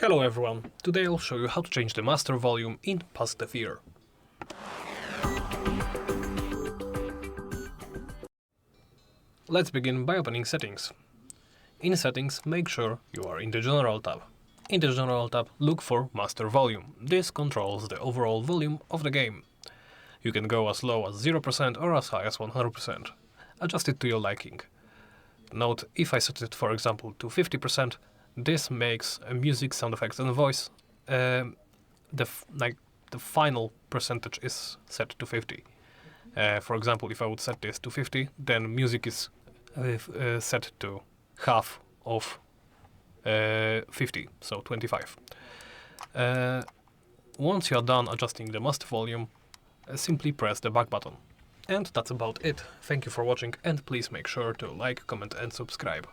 Hello everyone, today I'll show you how to change the master volume in Positive Ear. Let's begin by opening Settings. In Settings, make sure you are in the General tab. In the General tab, look for Master Volume. This controls the overall volume of the game. You can go as low as 0% or as high as 100%. Adjust it to your liking. Note, if I set it for example to 50%, this makes music, sound effects and voice. The final percentage is set to 50. For example, if I would set this to 50, then music is set to half of 50, so 25. Once you are done adjusting the master volume, simply press the back button. And that's about it. Thank you for watching, and please make sure to like, comment and subscribe.